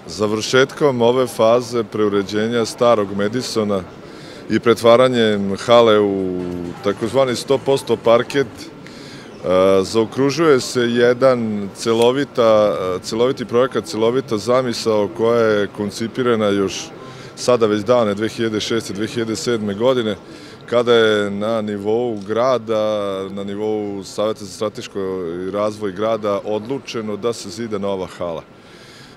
Završetkom ove faze preuređenja starog Madisona i pretvaranjem hale u takozvani 100% parket zaokružuje se jedan celoviti projekat, celovita zamisao koja je koncipirana još sada već davne 2006. 2007. godine, kada je na nivou grada, na nivou Saveta za strateški razvoj grada odlučeno da se zida nova hala.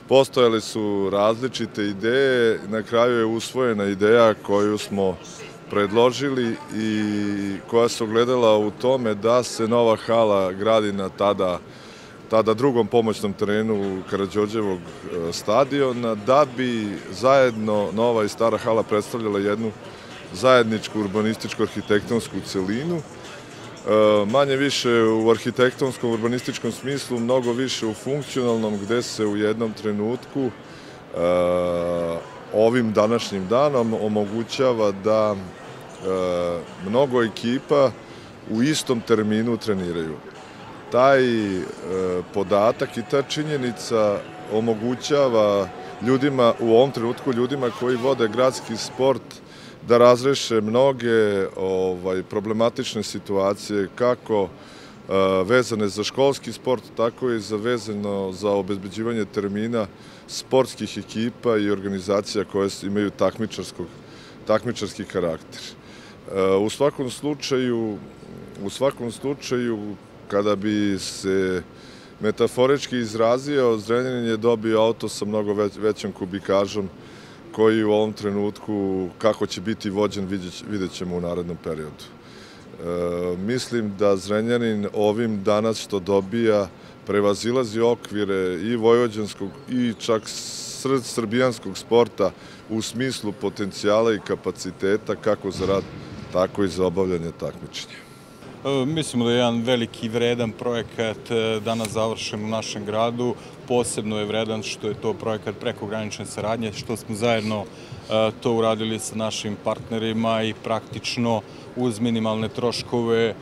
Postojale su različite ideje, na kraju je usvojena ideja koju smo predložili i koja se ogledala u tome da se nova hala gradi na tada drugom pomoćnom terenu Karađorđevog stadiona, da bi zajedno nova i stara hala predstavljala jednu zajedničku urbanističko-arhitektonsku celinu, manje više u arhitektonskom, urbanističkom smislu, mnogo više u funkcionalnom, gde se u jednom trenutku ovim današnjim danom omogućava da mnogo ekipa u istom terminu treniraju. Taj podatak i ta činjenica omogućava ljudima, u ovom trenutku ljudima koji vode gradski sport, da razreše mnoge problematične situacije, kako vezane za školski sport, tako i vezano za obezbeđivanje termina sportskih ekipa i organizacija koje imaju takmičarski karakter. U svakom slučaju, kada bi se metaforički izrazio, Zrenjanin je dobio auto sa mnogo većom kubikažom, koji u ovom trenutku, kako će biti vođen, vidjet ćemo u narednom periodu. Mislim da Zrenjanin ovim danas što dobija prevazilazi okvire i vojvođanskog i čak srbijanskog sporta u smislu potencijala i kapaciteta kako za rad, tako i za obavljanje takmičenja. Mislimo da je jedan veliki i vredan projekat danas završen u našem gradu. Posebno je vredan što je to projekat prekogranične saradnje, što smo zajedno to uradili sa našim partnerima i praktično uz minimalne troškove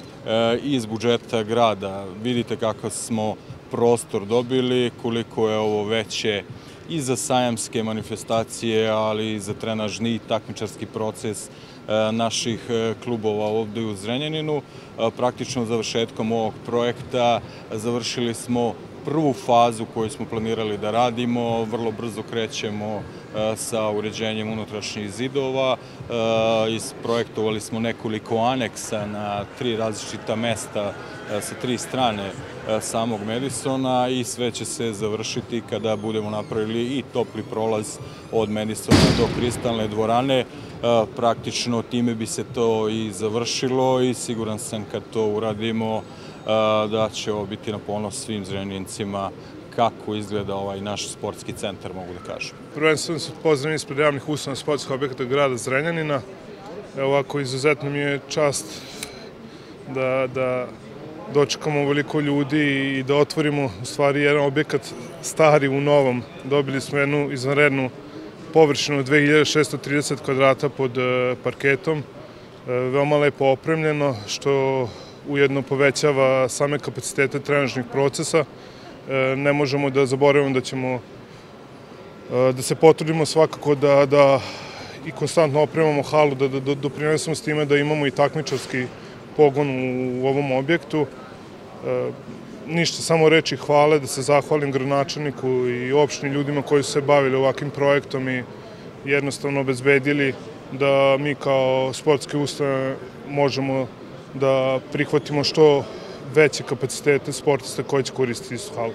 iz budžeta grada. Vidite kakav smo prostor dobili, koliko je ovo veće i za sajamske manifestacije, ali i za trenažni i takmičarski proces naših klubova ovde u Zrenjaninu. Praktično završetkom ovog projekta završili smo prvu fazu koju smo planirali da radimo. Vrlo brzo krećemo sa uređenjem unutrašnjih zidova. Isprojektovali smo nekoliko aneksa na 3 različita mesta sa 3 strane samog Madisona i sve će se završiti kada budemo napravili i topli prolaz od Madisona do Kristalne dvorane. Praktično time bi se to i završilo i siguran sam kad to uradimo da će ovo biti na ponos svim Zrenjanincima kako izgleda ovaj naš sportski centar, mogu da kažem. Prvenstveno se pozdravim ispred javnih ustanova sportskih objekata grada Zrenjanina. Ovako izuzetno mi je čast da dočekamo veliko ljudi i da otvorimo u stvari jedan objekat stari u novom. Dobili smo jednu izvanrednu površinu 2630 kvadrata pod parketom, veoma lepo opremljeno, što ujedno povećava same kapacitete trenažnih procesa. Ne možemo da zaboravimo da ćemo da se potrudimo svakako da i konstantno opremamo halu, da doprinesemo s time da imamo i takmičarski pogon u ovom objektu. Ništa, samo reči hvale, da se zahvalim gradonačelniku i opštini ljudima koji su se bavili ovakvim projektom i jednostavno obezbedili da mi kao sportske ustanove možemo da prihvatimo što veće kapacitete sportista koji će koristiti istu halu.